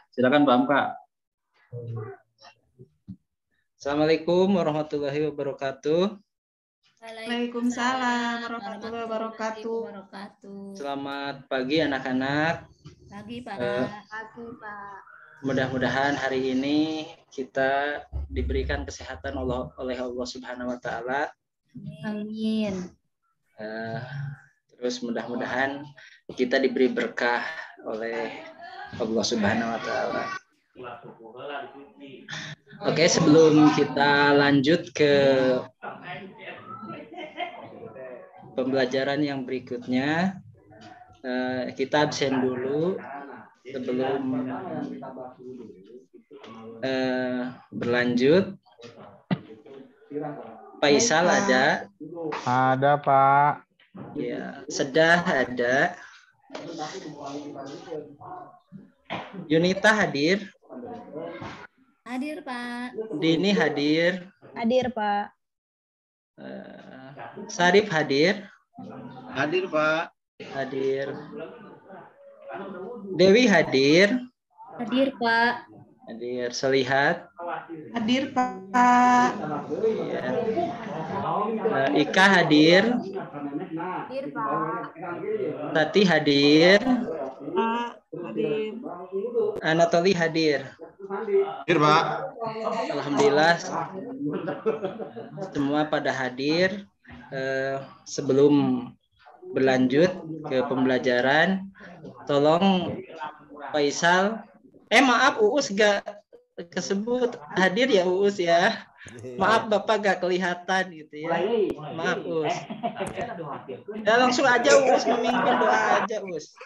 Silakan Pak Hamka. Assalamualaikum warahmatullahi wabarakatuh. Waalaikumsalam warahmatullahi wabarakatuh. Selamat pagi anak-anak. Pagi Pak. Pagi Pak. Mudah-mudahan hari ini kita diberikan kesehatan oleh Allah Subhanahu wa taala. Amin. Terus mudah-mudahan kita diberi berkah oleh Allah Subhanahu wa taala. Oke, sebelum kita lanjut ke pembelajaran yang berikutnya, kita absen dulu sebelum berlanjut. Faisal ada? Ada Pak. Ya, Sedah ada. Yunita hadir? Hadir Pak. Dini hadir? Hadir Pak. Sarif hadir? Hadir Pak. Hadir. Dewi hadir? Hadir Pak. Hadir. Selihat? Hadir Pak. Ya. Ika hadir? Hadir Pak. Tati hadir? Pak. Hadir. Anatoli hadir? Hadir Pak. Alhamdulillah semua pada hadir. Sebelum berlanjut ke pembelajaran, tolong Faisal, maaf Uus gak kesebut hadir ya Uus ya. Maaf Bapak gak kelihatan gitu ya. Maaf Uus. Ya langsung aja Uus memimpin doa aja Uus.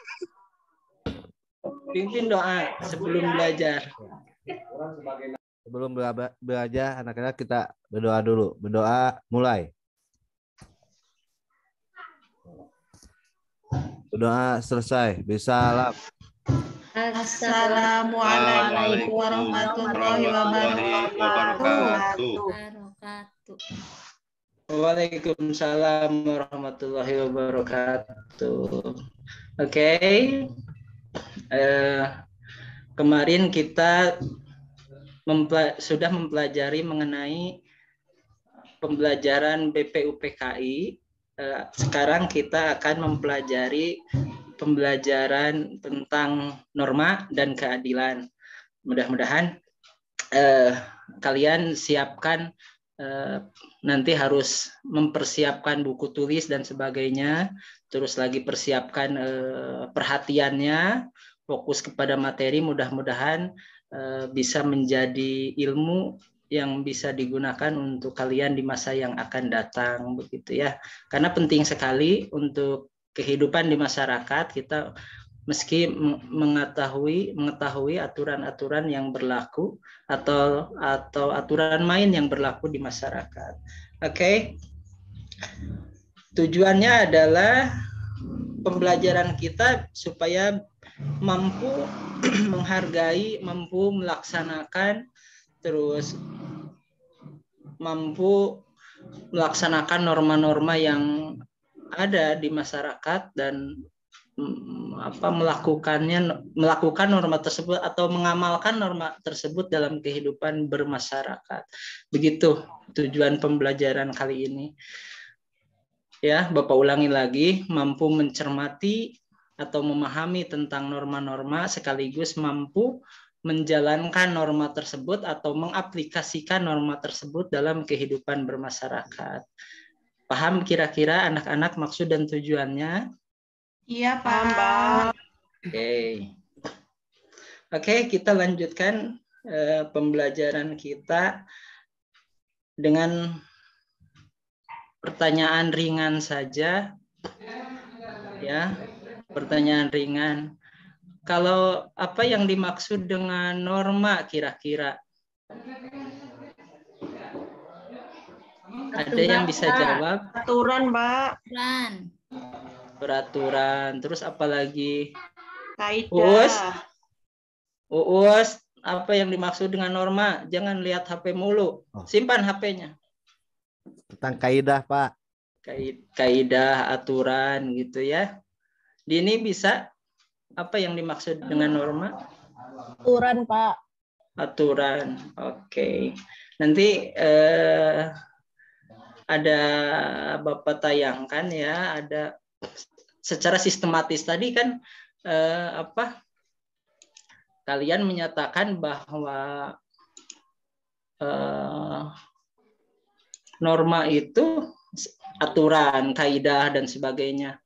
Pimpin doa sebelum belajar. Sebelum belajar, anak-anak kita berdoa dulu. Berdoa mulai. Berdoa selesai. Bisalam. Assalamualaikum warahmatullahi wabarakatuh. Waalaikumsalam warahmatullahi wabarakatuh. Oke. Kemarin kita sudah mempelajari mengenai pembelajaran BPUPKI. Sekarang kita akan mempelajari pembelajaran tentang norma dan keadilan. Mudah-mudahan kalian siapkan, nanti harus mempersiapkan buku tulis dan sebagainya, terus lagi persiapkan perhatiannya, fokus kepada materi. Mudah-mudahan bisa menjadi ilmu yang bisa digunakan untuk kalian di masa yang akan datang, begitu ya. Karena penting sekali untuk kehidupan di masyarakat, kita meski mengetahui aturan-aturan yang berlaku atau aturan main yang berlaku di masyarakat. Oke. Tujuannya adalah pembelajaran kita supaya mampu menghargai, mampu melaksanakan, terus mampu melaksanakan norma-norma yang ada di masyarakat dan melakukan norma tersebut atau mengamalkan norma tersebut dalam kehidupan bermasyarakat. Begitu tujuan pembelajaran kali ini. Ya, Bapak ulangi lagi, mampu mencermati atau memahami tentang norma-norma sekaligus mampu menjalankan norma tersebut atau mengaplikasikan norma tersebut dalam kehidupan bermasyarakat. Paham kira-kira anak-anak maksud dan tujuannya? Iya Pak. Oke, kita lanjutkan pembelajaran kita dengan pertanyaan ringan saja. Ya, pertanyaan ringan. Kalau apa yang dimaksud dengan norma kira-kira? Ada yang bisa jawab? Peraturan, Mbak. Peraturan. Terus apa lagi? Kaidah. Uus, apa yang dimaksud dengan norma? Jangan lihat HP mulu. Simpan HP-nya. Tentang kaidah, Pak. Kaidah, aturan gitu ya. Dini bisa apa yang dimaksud dengan norma? Aturan, Pak. Aturan. Oke. Nanti ada Bapak tayangkan ya, ada secara sistematis tadi kan kalian menyatakan bahwa norma itu aturan, kaidah dan sebagainya.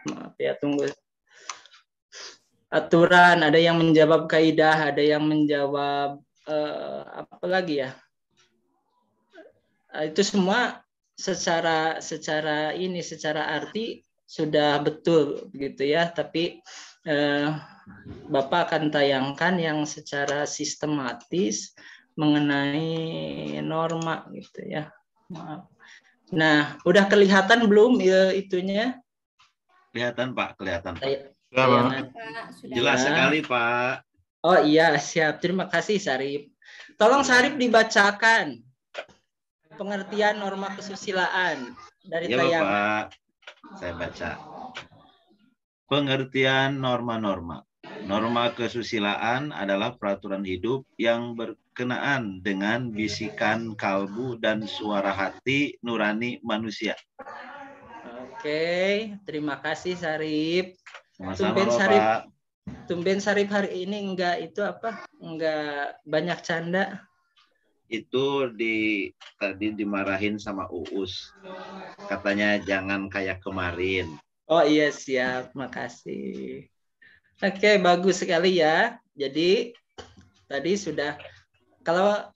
Maaf ya, tunggu. Aturan, ada yang menjawab kaidah, ada yang menjawab apa lagi ya? Itu semua secara arti sudah betul begitu ya, tapi Bapak akan tayangkan yang secara sistematis mengenai norma gitu ya. Maaf. Nah, udah kelihatan belum ya itunya? Kelihatan Pak, kelihatan Pak. Tayangan. Jelas sekali Pak. Oh iya, siap. Terima kasih Sarip. Tolong Sarip dibacakan pengertian norma kesusilaan dari Ya tayangan. Bapak, saya baca. Pengertian norma-norma. Norma kesusilaan adalah peraturan hidup yang berkenaan dengan bisikan kalbu dan suara hati nurani manusia. Oke, terima kasih Sarip. Sama-sama Bapak. Tumben Sarip hari ini enggak banyak canda. Itu tadi dimarahin sama Uus. Katanya jangan kayak kemarin. Oh iya siap, makasih. Oke, bagus sekali ya. Jadi tadi sudah, kalau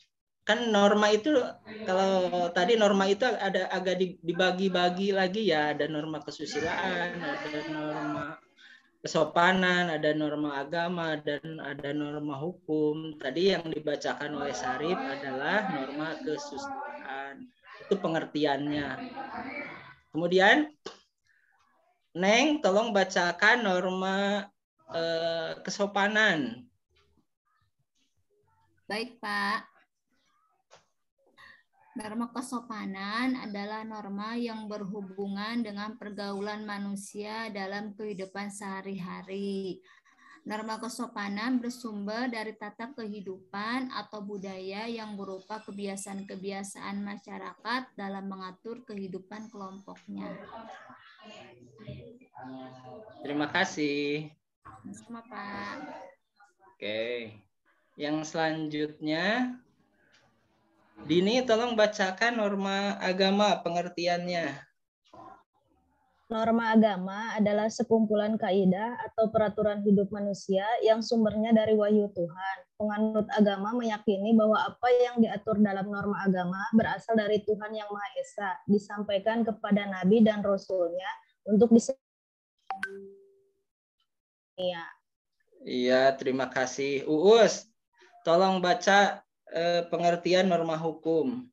kan norma itu, kalau tadi norma itu ada agak dibagi-bagi lagi ya, ada norma kesusilaan, ada norma kesopanan, ada norma agama, dan ada norma hukum. Tadi yang dibacakan oleh Sarip adalah norma kesusilaan. Itu pengertiannya. Kemudian Neng, tolong bacakan norma kesopanan. Baik, Pak. Norma kesopanan adalah norma yang berhubungan dengan pergaulan manusia dalam kehidupan sehari-hari. Norma kesopanan bersumber dari tata kehidupan atau budaya yang berupa kebiasaan-kebiasaan masyarakat dalam mengatur kehidupan kelompoknya. Terima kasih. Sama, Pak. Oke. Yang selanjutnya, Dini tolong bacakan norma agama pengertiannya. Norma agama adalah sekumpulan kaidah atau peraturan hidup manusia yang sumbernya dari wahyu Tuhan. Penganut agama meyakini bahwa apa yang diatur dalam norma agama berasal dari Tuhan Yang Maha Esa, disampaikan kepada nabi dan rasulnya untuk Iya, terima kasih. Uus, tolong baca pengertian norma hukum.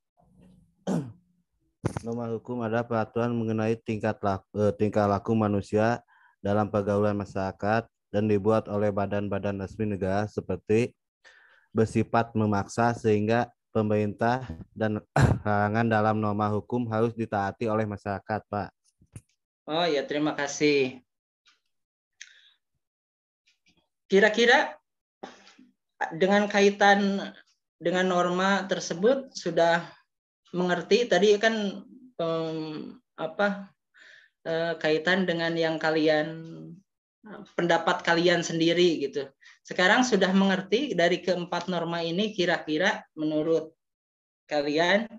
Norma hukum adalah peraturan mengenai tingkah laku manusia dalam pergaulan masyarakat dan dibuat oleh badan-badan resmi negara seperti bersifat memaksa sehingga pemerintah dan larangan dalam norma hukum harus ditaati oleh masyarakat, Pak. Oh ya, terima kasih. Kira-kira dengan kaitan dengan norma tersebut sudah mengerti tadi kan kaitan dengan yang pendapat kalian sendiri gitu. Sekarang sudah mengerti dari keempat norma ini, kira-kira menurut kalian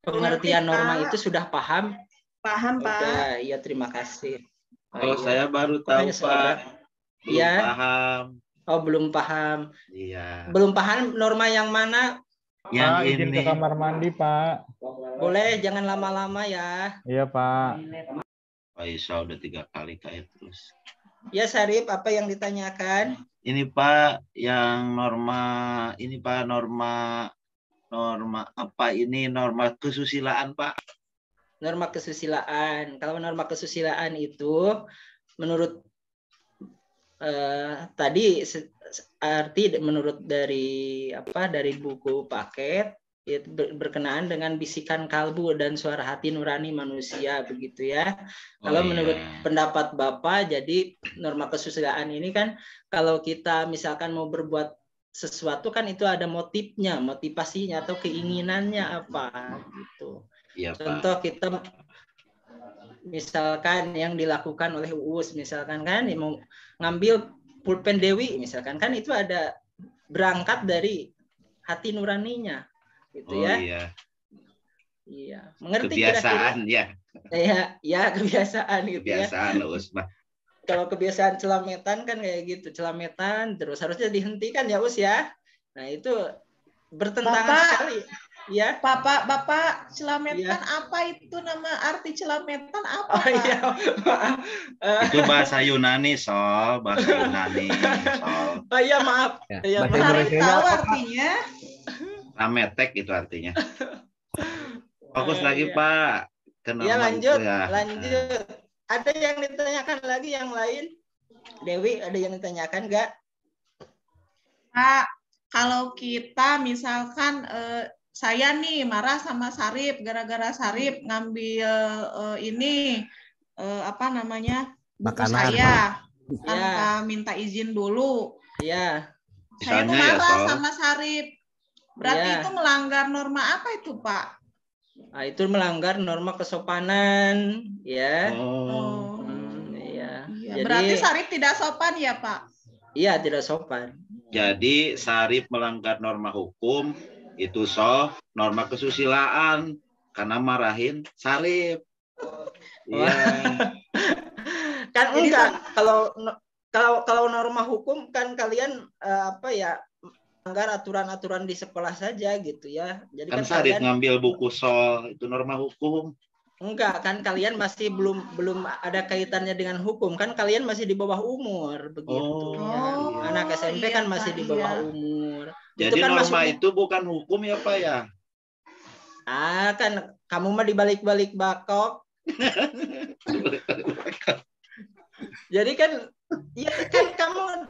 pengertian norma itu sudah paham? Paham, Pak. Iya, terima kasih. Oh, saya baru tahu, Pak. Belum paham. Oh, belum paham. Iya. Belum paham norma yang mana? Yang Pak, izin ini. ke kamar mandi, Pak. Boleh, jangan lama-lama ya. Iya, Pak. Pak Isa udah 3 kali kayak terus. Ya, Sarip, apa yang ditanyakan? Ini Pak, yang norma, ini Pak, norma apa ini? Norma kesusilaan, Pak. Norma kesusilaan. Kalau norma kesusilaan itu menurut tadi arti menurut dari buku paket itu berkenaan dengan bisikan kalbu dan suara hati nurani manusia begitu ya. Kalau menurut pendapat Bapak, jadi norma kesusilaan ini kan kalau kita misalkan mau berbuat sesuatu kan itu ada motifnya, motivasinya atau keinginannya apa gitu. Iya, Contoh Pak. kita misalkan yang dilakukan oleh Uus misalkan kan mau ngambil pulpen Dewi misalkan kan itu ada berangkat dari hati nuraninya gitu ya. Iya. Iya, mengerti Kebiasaan kira-kira? Ya kebiasaan gitu kebiasaan, ya. Us. Kalau kebiasaan celametan kan kayak gitu, celametan terus harusnya dihentikan ya Us ya. Nah, itu bertentangan sekali. Ya. Bapak, celametan apa itu nama arti celametan apa, Pak? Iya. Itu bahasa Yunani, Sol. Bahasa Yunani, Sol. Oh iya, maaf. Ya, Ya, bahasa Sarip Indonesia tahu apa, Pak? artinya? Rametek itu artinya. Fokus lagi, iya. Pak. Ya, lanjut. Ya. Lanjut. Ada yang ditanyakan lagi yang lain? Dewi, ada yang ditanyakan nggak? Pak, kalau kita misalkan saya nih marah sama Sarip gara-gara Sarip ngambil buku Makanan. saya tanpa minta izin dulu. Iya. Saya tuh Misalnya marah Sol. sama Sarip. Berarti itu melanggar norma apa itu, Pak? Nah, itu melanggar norma kesopanan, ya. Oh. Iya. Iya. Jadi, Berarti Sarip tidak sopan ya, Pak? Iya, tidak sopan. Jadi Sarip melanggar norma hukum itu norma kesusilaan karena marahin Sarip. Iya. Kan enggak kalau norma hukum kan kalian melanggar aturan-aturan di sekolah saja gitu ya. Jadi Kan kan Sarip kalian ngambil buku itu norma hukum. enggak kan kalian masih belum ada kaitannya dengan hukum kan kalian masih di bawah umur begitu ya. Anak SMP kan masih di bawah umur. Jadi itu kan norma itu bukan hukum ya Pak ya? Kan kamu mah dibalik-balik bakok. Jadi kan ya kan kamu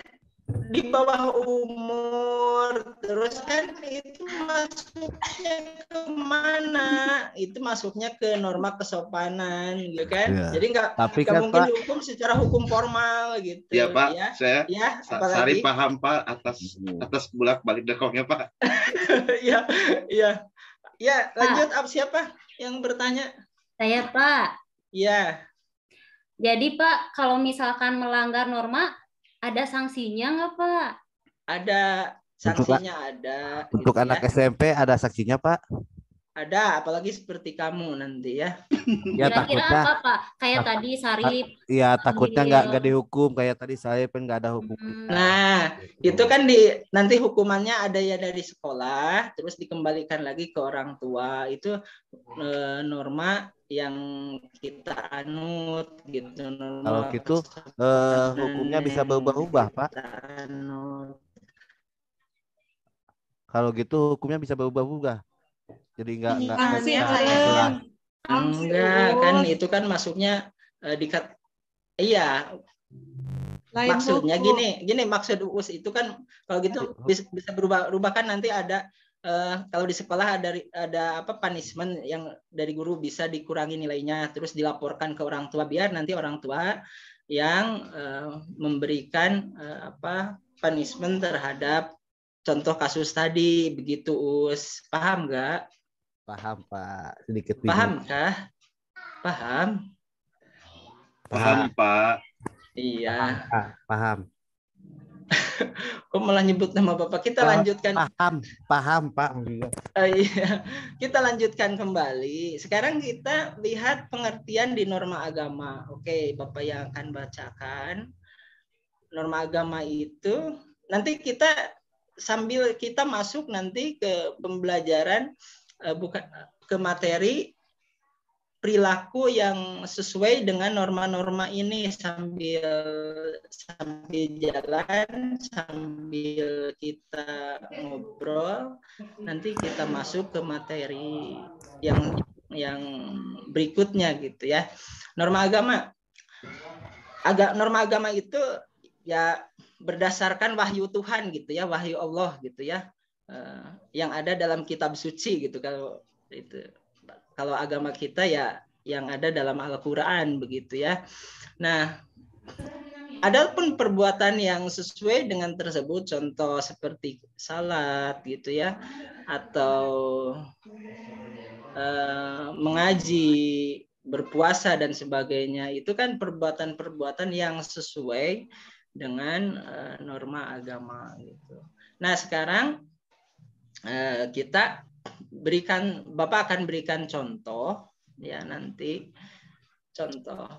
di bawah umur terus kan itu masuknya ke mana? Itu masuknya ke norma kesopanan gitu kan. Ya. Jadi nggak kan, mungkin Pak, dihukum secara hukum formal gitu. Ya Pak, ya Sarip paham Pak atas bolak-balik dekongnya Pak. Ya, lanjut siapa yang bertanya? Saya, Pak. Ya. Jadi Pak, kalau misalkan melanggar norma, ada sanksinya nggak Pak? Ada sanksinya, ada. Untuk gitu anak ya. SMP ada sanksinya, Pak? Ada, apalagi seperti kamu nanti ya. Ya Kira-kira takutnya. apa Pak? Kayak tadi Sarip. Iya, takutnya nggak dihukum kayak tadi saya kan nggak ada hukum. Nah, itu kan nanti hukumannya ada ya dari sekolah, terus dikembalikan lagi ke orang tua. Itu norma yang kita anut gitu. Kalau gitu hukumnya bisa berubah-ubah, Pak. Kalau gitu hukumnya bisa berubah-ubah. Jadi enggak kan itu kan masuknya maksudnya gini maksud UUS itu kan kalau gitu bisa berubah kan nanti ada kalau di sekolah ada punishment yang dari guru bisa dikurangi nilainya terus dilaporkan ke orang tua biar nanti orang tua yang memberikan punishment terhadap contoh kasus tadi begitu Us. Paham nggak? Paham Pak, sedikit paham kah? Paham Pak. Iya. Paham. Kok malah nyebut nama Bapak? Kita lanjutkan. Paham Pak. Iya. Kita lanjutkan kembali. Sekarang kita lihat pengertian di norma agama. Oke, Bapak yang akan bacakan. Norma agama itu nanti kita sambil kita masuk nanti ke pembelajaran bukan ke materi perilaku yang sesuai dengan norma-norma ini sambil jalan sambil kita ngobrol nanti kita masuk ke materi yang berikutnya gitu ya. Norma agama itu ya berdasarkan wahyu Tuhan gitu ya, wahyu Allah gitu ya, yang ada dalam kitab suci gitu. Kalau agama kita ya yang ada dalam Al-Quran begitu ya. Nah, adapun perbuatan yang sesuai dengan tersebut, contoh seperti salat gitu ya, atau mengaji, berpuasa dan sebagainya, itu kan perbuatan-perbuatan yang sesuai dengan norma agama gitu. Nah, sekarang Bapak akan berikan contoh ya, nanti contoh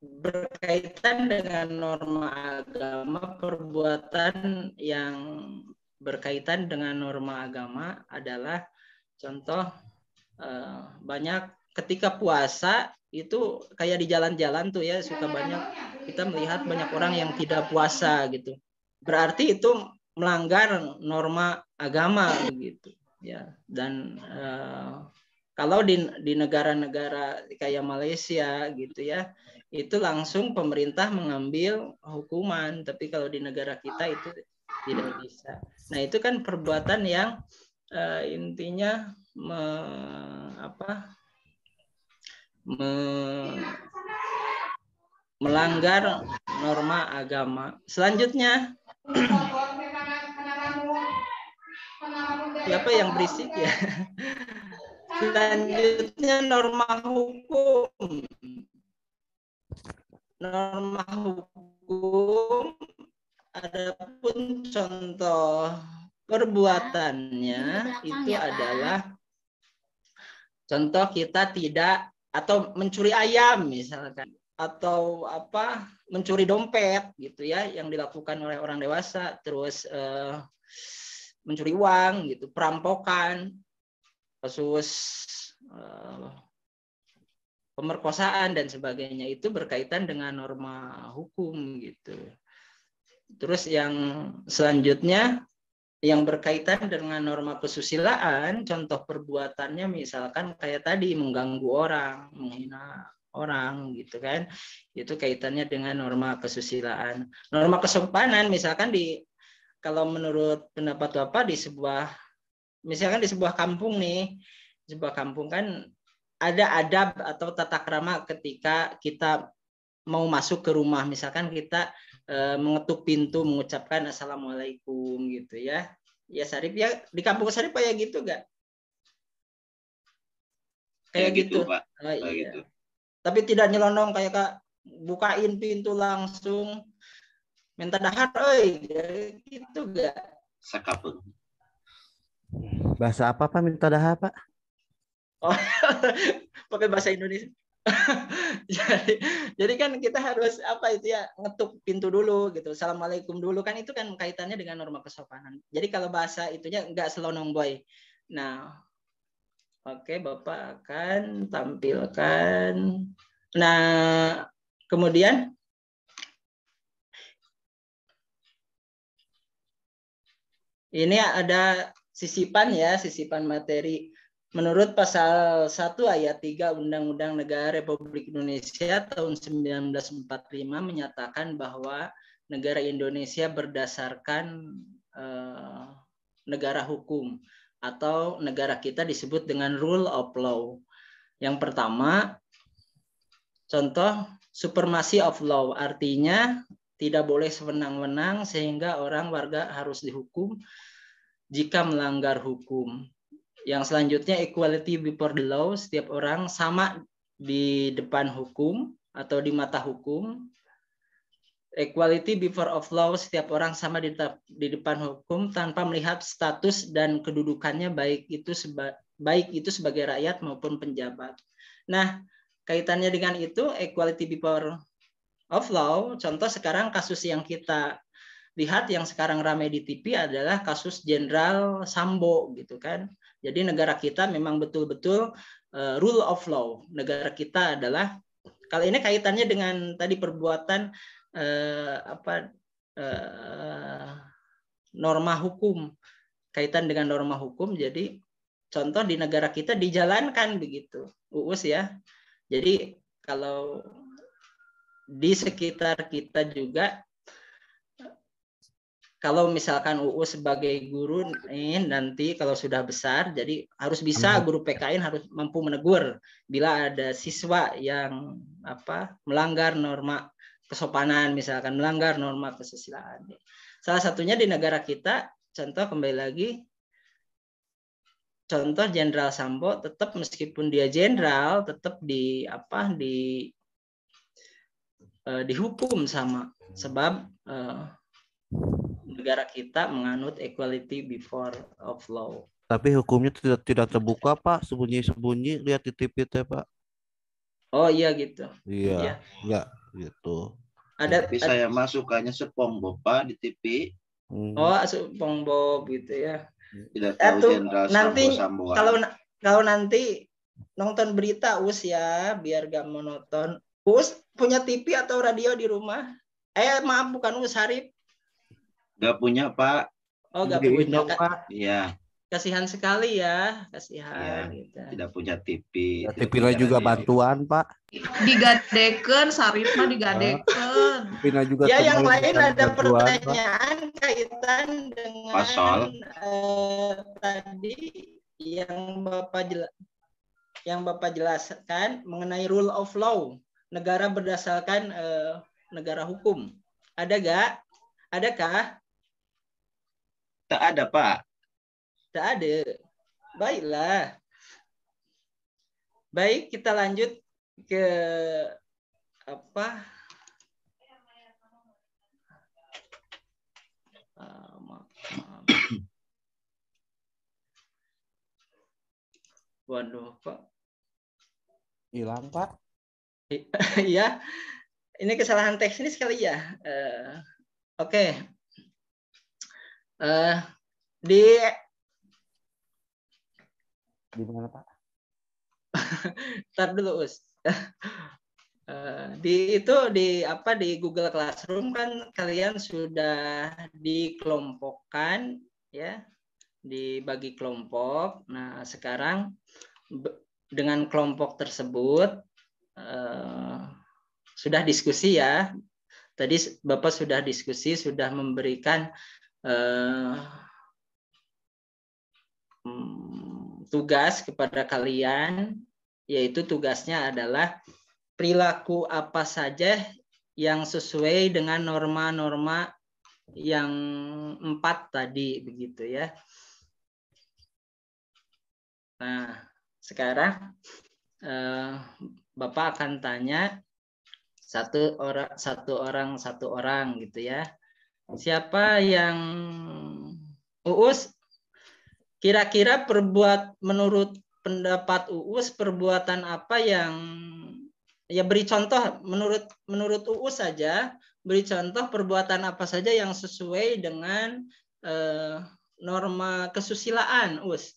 berkaitan dengan norma agama. Perbuatan yang berkaitan dengan norma agama adalah contoh banyak ketika puasa itu kayak di jalan-jalan tuh ya, suka banyak kita melihat banyak orang yang tidak puasa gitu. Berarti itu melanggar norma agama begitu ya. Dan kalau di negara-negara kayak Malaysia gitu ya, itu langsung pemerintah mengambil hukuman, tapi kalau di negara kita itu tidak bisa. Nah, itu kan perbuatan yang intinya melanggar norma agama. Selanjutnya, siapa yang berisik ya? Selanjutnya norma hukum. Norma hukum, adapun contoh perbuatannya itu adalah contoh kita tidak atau mencuri ayam misalkan, atau mencuri dompet gitu ya, yang dilakukan oleh orang dewasa, terus mencuri uang gitu, perampokan, kasus pemerkosaan dan sebagainya, itu berkaitan dengan norma hukum gitu. Terus yang selanjutnya yang berkaitan dengan norma kesusilaan, contoh perbuatannya misalkan kayak tadi mengganggu orang, menghina orang gitu kan. Itu kaitannya dengan norma kesusilaan. Norma kesopanan misalkan kalau menurut pendapat Bapak misalkan di sebuah kampung nih, sebuah kampung kan ada adab atau tata krama ketika kita mau masuk ke rumah. Misalkan kita mengetuk pintu mengucapkan assalamualaikum gitu ya. Ya Sarip ya, di kampung Sarip kayak gitu gak? Kayak gitu Pak. Iya. Gitu. Tapi tidak nyelonong kayak Kak, bukain pintu langsung minta dahar, gitu gak? Sakapun. Bahasa apa Pak minta dahar Pak? Oh, pakai bahasa Indonesia. jadi kan kita harus ngetuk pintu dulu gitu, assalamualaikum dulu kan, itu kan kaitannya dengan norma kesopanan. Jadi kalau bahasa itunya enggak selonong boy. Nah, oke, Bapak akan tampilkan. Nah, kemudian ini ada sisipan materi. Menurut pasal 1 ayat 3 Undang-Undang Negara Republik Indonesia tahun 1945 menyatakan bahwa negara Indonesia berdasarkan negara hukum, atau negara kita disebut dengan rule of law. Yang pertama, contoh supremacy of law, artinya tidak boleh sewenang-wenang sehingga warga harus dihukum jika melanggar hukum. Yang selanjutnya equality before the law, setiap orang sama di depan hukum atau di mata hukum. Equality before of law, setiap orang sama di depan hukum tanpa melihat status dan kedudukannya, baik itu sebagai rakyat maupun penjabat. Nah, kaitannya dengan itu equality before of law, contoh sekarang kasus yang kita lihat yang sekarang ramai di TV adalah kasus Jenderal Sambo gitu kan. Jadi negara kita memang betul-betul rule of law. Negara kita adalah, kalau ini kaitannya dengan tadi perbuatan norma hukum, kaitan dengan norma hukum. Jadi contoh di negara kita dijalankan begitu, Uus ya. Jadi kalau di sekitar kita juga. Kalau misalkan UU sebagai guru nanti kalau sudah besar, jadi harus bisa guru PKN harus mampu menegur bila ada siswa yang melanggar norma kesopanan, misalkan melanggar norma kesusilaan. Salah satunya di negara kita, contoh kembali lagi, contoh Jenderal Sambo tetap meskipun dia jenderal tetap dihukum sama sebab negara kita menganut equality before of law. Tapi hukumnya tidak terbuka, Pak. Sembunyi-sembunyi, lihat di TV teh, Pak. Oh iya gitu. Iya, ya gitu. Tapi saya sukanya SpongeBob, Pak, di TV. Oh, SpongeBob gitu ya. Tidak tahu Jenderal nanti Sambo. kalau nanti nonton berita ya, biar gak monoton. Punya TV atau radio di rumah? Maaf, bukan Harip. Gak punya, Pak. Oh, gak punya, Pak. Iya. Kasihan sekali ya, kasihan. Iya, gitu. Tidak punya TV. TV-nya juga bantuan, Pak. Digadeken, Sarip mah digadeken. TV-nya juga ya, yang lain ada bantuan, pertanyaan Pak, kaitan dengan tadi yang Bapak jelaskan mengenai rule of law, negara berdasarkan negara hukum. Ada gak? Adakah? Tak ada, Pak. Tak ada. Baiklah. Baik, kita lanjut ke Waduh, Pak. Hilang, Pak. Iya. Ini kesalahan teknis kali ya. Oke. Di mana, Pak? Tar dulu, di Google Classroom kan kalian sudah dikelompokkan ya, dibagi kelompok. Nah, sekarang dengan kelompok tersebut sudah diskusi ya. Tadi Bapak sudah diskusi, sudah memberikan tugas kepada kalian, yaitu tugasnya adalah perilaku apa saja yang sesuai dengan norma-norma yang 4 tadi, begitu ya. Nah, sekarang Bapak akan tanya satu orang gitu ya. Siapa yang Uus? Kira-kira menurut pendapat Uus perbuatan apa yang beri contoh menurut Uus saja, beri contoh perbuatan apa saja yang sesuai dengan norma kesusilaan, Uus.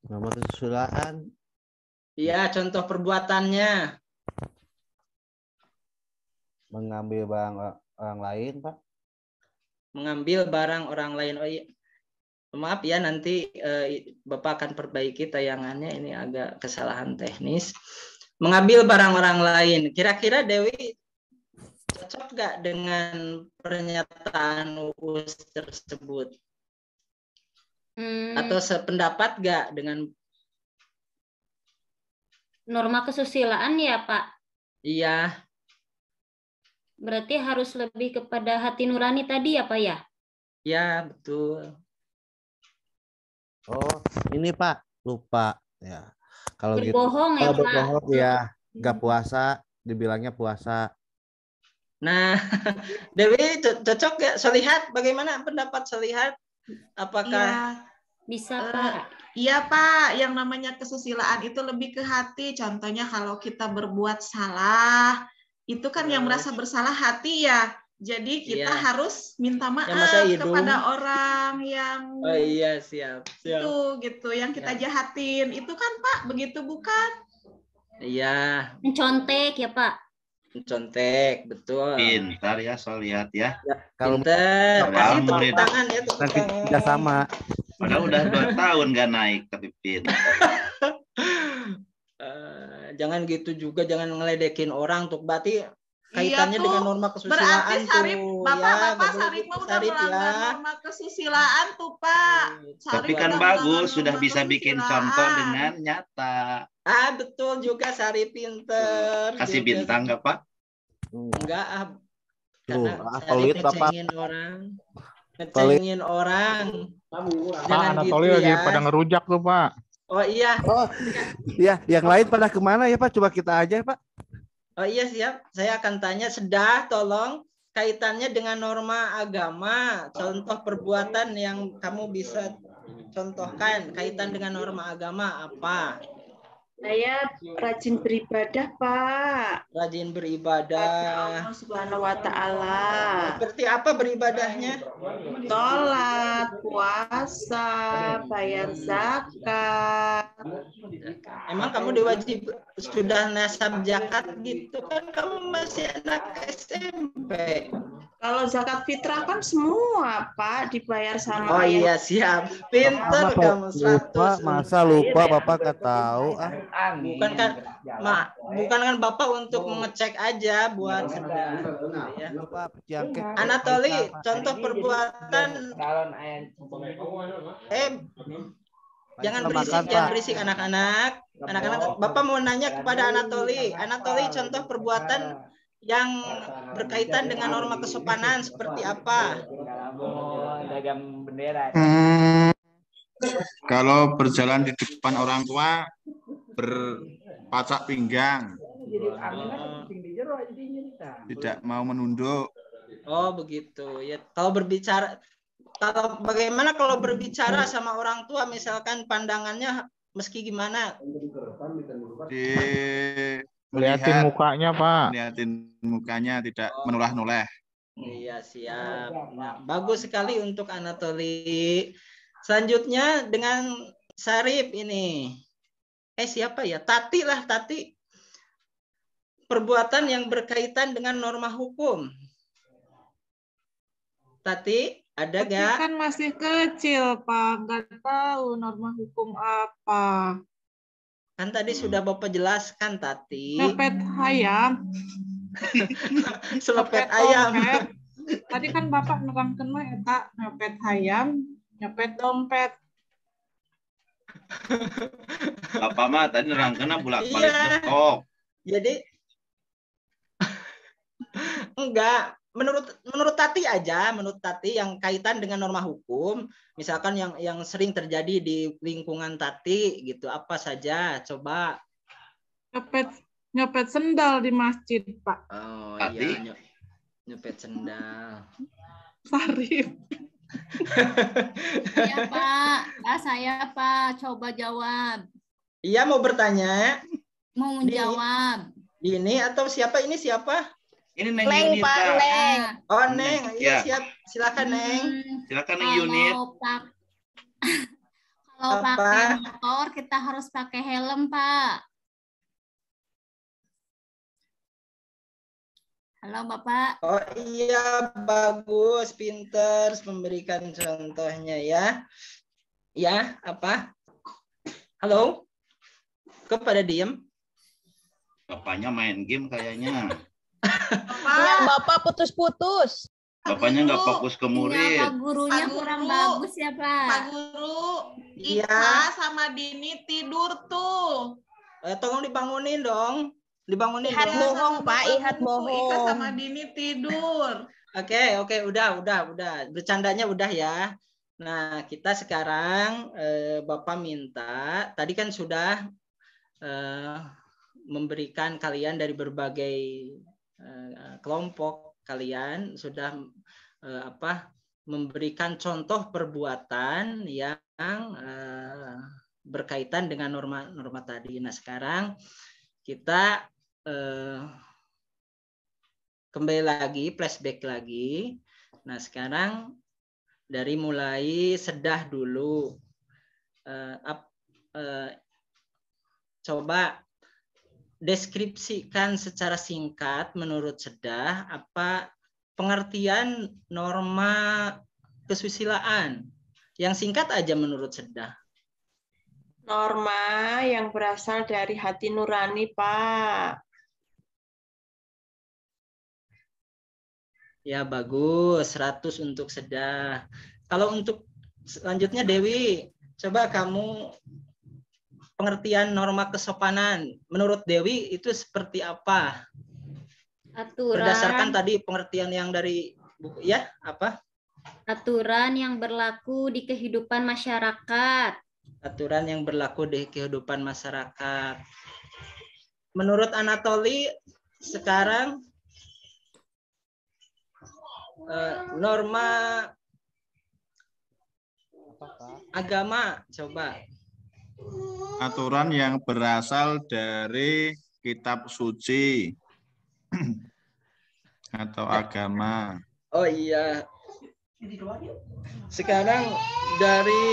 Norma kesusilaan? Iya, contoh perbuatannya. Mengambil barang orang lain, Pak. Mengambil barang orang lain. Oh iya. Maaf ya, nanti Bapak akan perbaiki tayangannya, ini agak kesalahan teknis. Mengambil barang orang lain. Kira-kira Dewi cocok nggak dengan pernyataan Uus tersebut? Atau sependapat nggak dengan norma kesusilaan ya, Pak? Iya. Berarti harus lebih kepada hati nurani tadi ya, Pak ya? Ya, betul. Oh, ini Pak, lupa ya. Kalau berbohong gitu, ya, Pak. Berbohong ya, nggak puasa, dibilangnya puasa. Nah, Dewi cocok nggak? Solihat, bagaimana pendapat Solihat? Apakah bisa, Pak? Iya, Pak. Yang namanya kesusilaan itu lebih ke hati. Contohnya kalau kita berbuat salah, itu kan yang merasa bersalah hati ya. Jadi kita harus minta maaf kepada orang yang siap. Itu gitu, yang kita jahatin. Itu kan, Pak, begitu bukan? Iya. Mencontek ya, Pak. Mencontek, betul. Pintar ya, Solihat ya. Kalau pintar, kasih tepuk tangan ya, tepuk nanti tangan. tidak sama. Padahal udah 2 tahun nggak naik, tapi pintar. jangan gitu juga, jangan ngeledekin orang tuh. Berarti kaitannya tuh, dengan norma kesusilaan berarti Sarip, tuh. Bapak Ya, Sarip gitu, mah udah Sarip, melanggar norma kesusilaan tuh, Pak. Tapi Sarip kan udah bagus, melanggar sudah norma bisa bikin contoh dengan nyata. Betul juga, Sarip pinter. Kasih juga. bintang nggak, Pak? Enggak, karena Sarip pelit Bapak. ngecengin orang. Ngecengin orang. Pak, Jangan Anatoli gitu lagi ya. pada ngerujak tuh, Pak. Oh iya. Oh, iya, yang lain pada kemana ya Pak? Coba kita aja Pak. Oh iya siap. Saya akan tanya, Sedah, tolong kaitannya dengan norma agama, contoh perbuatan yang kamu bisa contohkan kaitan dengan norma agama apa? Saya rajin beribadah, Pak. Rajin beribadah. Allah Subhanahu wa Ta'ala. Seperti apa beribadahnya? Sholat, puasa, bayar zakat. Emang kamu diwajib sudah nasab zakat gitu kan? Kamu masih anak SMP. Kalau zakat fitrah kan semua, Pak, dibayar sama Oh ayah. iya siap. Pinter kamu 100. Lupa, masa lupa Bapak nggak tahu Bukan kan Bapak untuk mengecek aja buat Sedah. Ya. Lupa Ciangkek. Anatoli, contoh perbuatan jangan berisik anak-anak. Anak-anak, Bapak mau nanya kepada Anatoli. Anatoli, contoh perbuatan yang berkaitan dengan norma kesopanan seperti apa? Dagang bendera. Kalau berjalan di depan orang tua, berpacak pinggang, tidak mau menunduk. Oh begitu ya. Bagaimana kalau berbicara sama orang tua, misalkan pandangannya meski gimana? Lihatin mukanya, Pak. Lihatin mukanya, tidak menulah-nulah. Iya, siap. Nah, bagus sekali untuk Anatoli. Selanjutnya dengan Sarip ini. Siapa ya? Tati lah, Tati. Perbuatan yang berkaitan dengan norma hukum. Tati, ada gak? Kan masih kecil, Pak. Nggak tahu norma hukum apa. Kan tadi sudah Bapak jelaskan, Tati. Nyopet ayam. Selepet ayam. Tadi kan Bapak nerangkan mah eta nyopet ayam, nyopet dompet. Bapak mah tadi nerangkan bolak-balik betok. Jadi enggak, menurut Tati aja, menurut Tati yang kaitan dengan norma hukum, misalkan yang sering terjadi di lingkungan Tati gitu, apa saja? Coba. Nyopet sendal di masjid, Pak. Oh iya, nyopet sendal. Sarip. Iya, Pak. Saya, Pak. Coba jawab. Iya, mau bertanya. Mau menjawab. Ini atau siapa? Ini siapa? Ini Neng Unit, Pak. Neng. Oh, Neng. Iya, Ya. siap. Silakan, Neng. Silakan Neng Unit. Kalau pakai motor, kita harus pakai helm, Pak. Halo, Bapak. Oh iya, bagus, pinter memberikan contohnya ya. Ya, apa? Halo? Kepada diem? Bapaknya main game kayaknya. Bapak putus-putus. Bapaknya nggak fokus ke murid. Pak gurunya kurang bagus ya, Pak. Pak Guru, Iya. Ika sama Dini tidur tuh. Tolong dibangunin dong. Dibangunin. Ihat dong. bohong, Pak. Ihat Ika bohong. sama Dini tidur. Oke, udah. Bercandanya udah ya. Nah, kita sekarang Bapak minta, tadi kan sudah memberikan kalian dari berbagai kelompok, kalian sudah memberikan contoh perbuatan yang berkaitan dengan norma tadi. Nah, sekarang kita kembali lagi, flashback lagi. Nah, sekarang dari mulai Sedah dulu. Coba deskripsikan secara singkat menurut Sedah apa pengertian norma kesusilaan. Yang singkat aja menurut Sedah. Norma yang berasal dari hati nurani, Pak. Ya, bagus. 100 untuk Sedah. Kalau untuk selanjutnya Dewi, coba kamu pengertian norma kesopanan. Menurut Dewi itu seperti apa? Aturan. Berdasarkan tadi pengertian yang dari buku, ya, apa? Aturan yang berlaku di kehidupan masyarakat. Aturan yang berlaku di kehidupan masyarakat. Menurut Anatoli, sekarang norma agama, coba. Aturan yang berasal dari kitab suci atau agama. Oh iya. Sekarang dari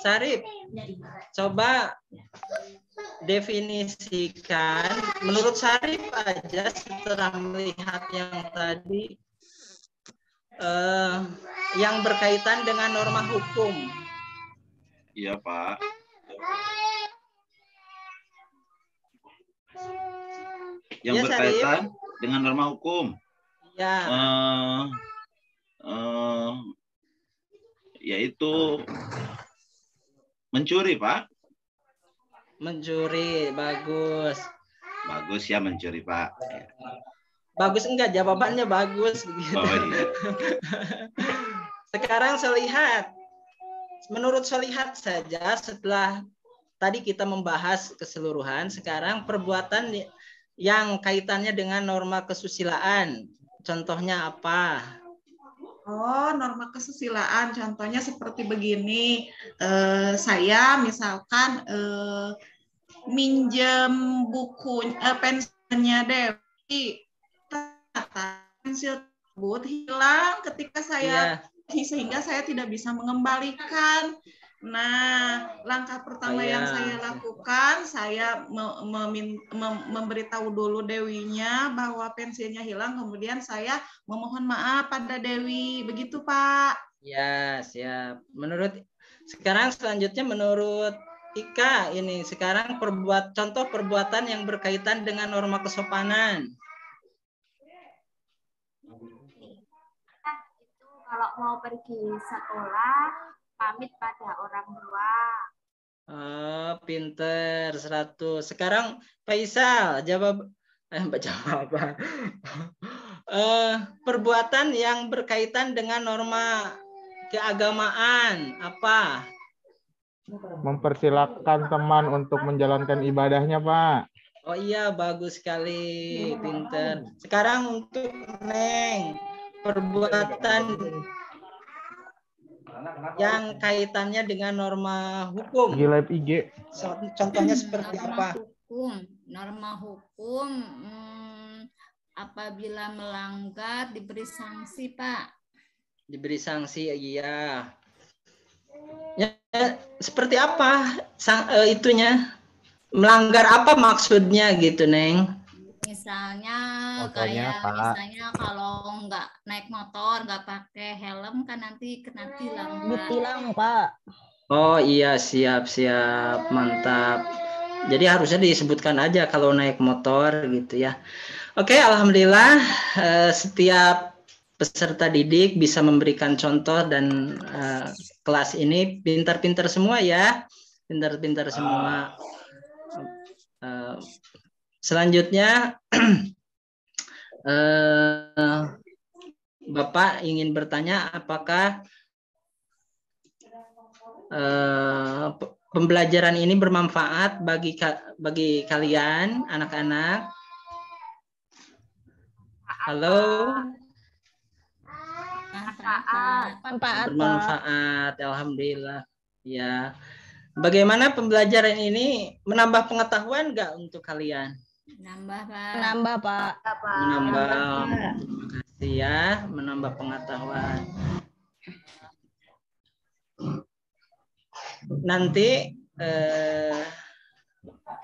Sarip, coba definisikan menurut Sarip aja setelah melihat yang tadi yang berkaitan dengan norma hukum. Iya, Pak. Yang Ya, berkaitan Sarip dengan norma hukum. Ya. Yaitu mencuri, Pak. Mencuri, bagus. Bagus ya mencuri, Pak. Bagus enggak? Jawabannya bagus. Oh, iya. Sekarang Solihat. Menurut Solihat saja setelah tadi kita membahas keseluruhan, sekarang perbuatan yang kaitannya dengan norma kesusilaan. Contohnya apa? Oh, norma kesusilaan. Contohnya seperti begini. Saya misalkan minjem buku pensilnya Dewi. Pensil tersebut hilang ketika saya sehingga saya tidak bisa mengembalikan. Nah, langkah pertama yang saya lakukan, saya memberitahu dulu Dewinya bahwa pensilnya hilang, kemudian saya memohon maaf pada Dewi. Begitu, Pak. Ya, siap. Sekarang selanjutnya menurut Ika ini, sekarang contoh perbuatan yang berkaitan dengan norma kesopanan. Kalau mau pergi sekolah, pamit pada orang tua. Pinter, 100. Sekarang Faisal, perbuatan yang berkaitan dengan norma keagamaan, apa? Mempersilahkan teman untuk menjalankan ibadahnya, Pak. Oh iya, bagus sekali, pinter. Sekarang untuk Neng, perbuatan yang kaitannya dengan norma hukum. Live IG. Contohnya seperti apa? Norma hukum apabila melanggar diberi sanksi, Pak. Diberi sanksi, iya. Ya, seperti apa itunya? Melanggar apa maksudnya gitu, Neng? Misalnya Motornya, misalnya kalau nggak naik motor, nggak pakai helm kan nanti kena tilang, Pak. Ditilang, Pak. Oh iya, siap, mantap. Jadi harusnya disebutkan aja kalau naik motor gitu ya. Oke, alhamdulillah setiap peserta didik bisa memberikan contoh dan kelas ini pintar-pintar semua ya, pintar-pintar semua. Selanjutnya, Bapak ingin bertanya apakah pembelajaran ini bermanfaat bagi kalian anak-anak? Halo? Bermanfaat, alhamdulillah. Ya. Bagaimana pembelajaran ini menambah pengetahuan nggak untuk kalian? Menambah, Pak. Menambah, Pak. Menambah. Terima kasih ya, menambah pengetahuan. Nanti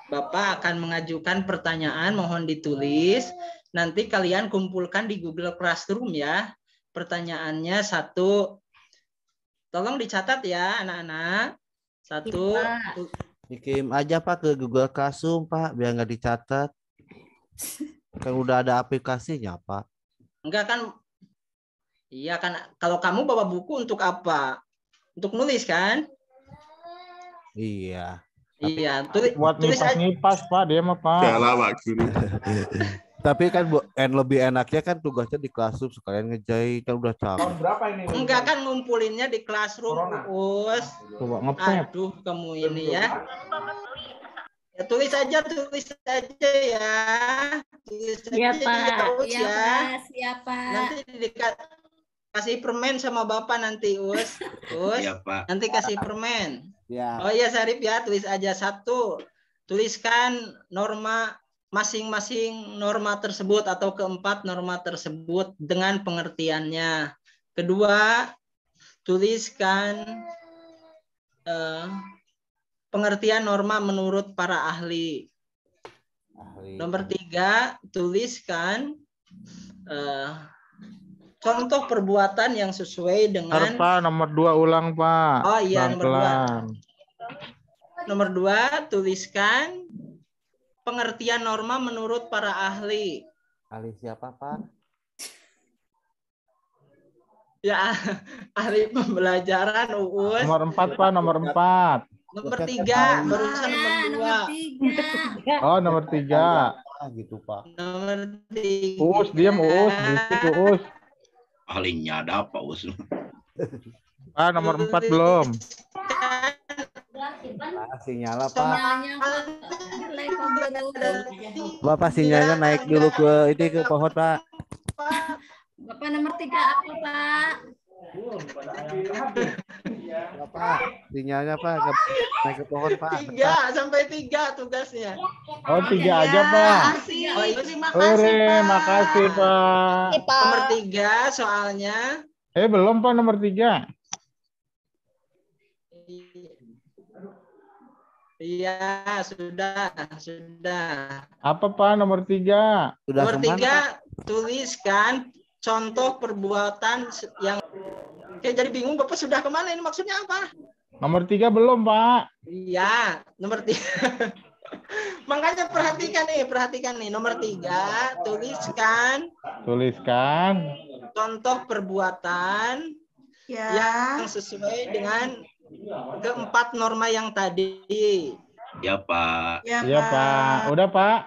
Bapak akan mengajukan pertanyaan, mohon ditulis. Nanti kalian kumpulkan di Google Classroom ya. Pertanyaannya 1, Tolong dicatat ya anak-anak. 1. Dikirim aja Pak ke Google Classroom Pak, biar nggak dicatat. Kan udah ada aplikasinya Pak. Enggak kan? Iya kan. Kalau kamu bawa buku untuk apa? Untuk nulis kan? Iya. Iya. Buat ngipas Pak, dia mah Pak. Tapi kan lebih enaknya kan tugasnya di classroom sekalian ngejahit, kan udah capek. Tahun berapa ini? Enggak kan ngumpulinnya di classroom, Uus. Coba ngepet. Aduh, kamu ini ya. Ya tulis aja ya. Tulis Iya, aja Pak. ya. Siapa? Nanti kasih permen sama Bapak nanti, Us. Iya, Pak. Nanti kasih permen. Ya. Oh iya, Sarip ya, tulis aja 1. Tuliskan norma masing-masing norma tersebut atau keempat norma tersebut dengan pengertiannya. Kedua, tuliskan pengertian norma menurut para ahli. Nomor 3, tuliskan contoh perbuatan yang sesuai dengan. Pak, nomor 2 ulang Pak. Oh iya, pelan-pelan. Nomor 2, tuliskan pengertian norma menurut para ahli. Ahli siapa Pak? Ya, ahli pembelajaran Uus. Nomor 4 Pak, nomor 4. Nomor 3, barusan nomor 2. Oh, nomor 3. Gitu Pak. Nomor 3. Uus, diam Uus, berisik Uus. Ahlinya ada apa Uus? Pak, nomor 4 belum. Sinyalnya Pak. Bapak sinyalnya naik dulu ke pohon Pak. Bapak nomor 3 apa Pak? Bapak sinyalnya Pak naik ke pohon Pak. 3 sampai 3 tugasnya. Oh 3 aja Pak. Terima kasih Pak. Makasih Pak. Nomor 3 soalnya. Belum Pak nomor 3. Iya, sudah. Apa Pak nomor 3? Nomor 3, tuliskan contoh perbuatan yang jadi bingung Bapak sudah kemana ini maksudnya apa? Nomor 3 belum Pak. Iya, nomor 3. Makanya perhatikan nih. Nomor 3, tuliskan contoh perbuatan yang sesuai dengan keempat norma yang tadi. Ya Pak. Iya Pak. Udah Pak?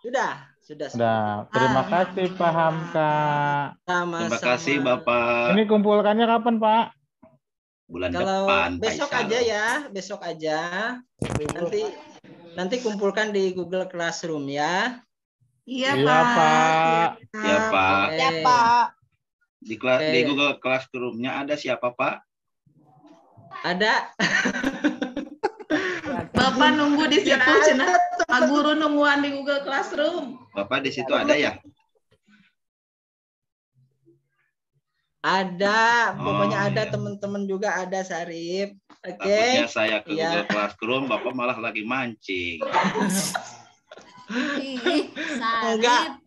Sudah. Terima kasih Pak Hamka. Terima kasih Bapak. Ini kumpulkannya kapan Pak? Bulan Kalau depan. besok Pak aja ya, besok aja. Nanti kumpulkan di Google Classroom ya. Iya Pak. Ya Pak. Ya Pak. Di Google Classroom-nya ada siapa Pak? Ada. Bapak nunggu di situ, Cina. Pak Guru nungguan di Google Classroom. Bapak di situ ada ya? Ada, pokoknya ada, teman-teman juga ada, Sarip. Oke. Takutnya saya ke Google Classroom, Bapak malah lagi mancing. Enggak.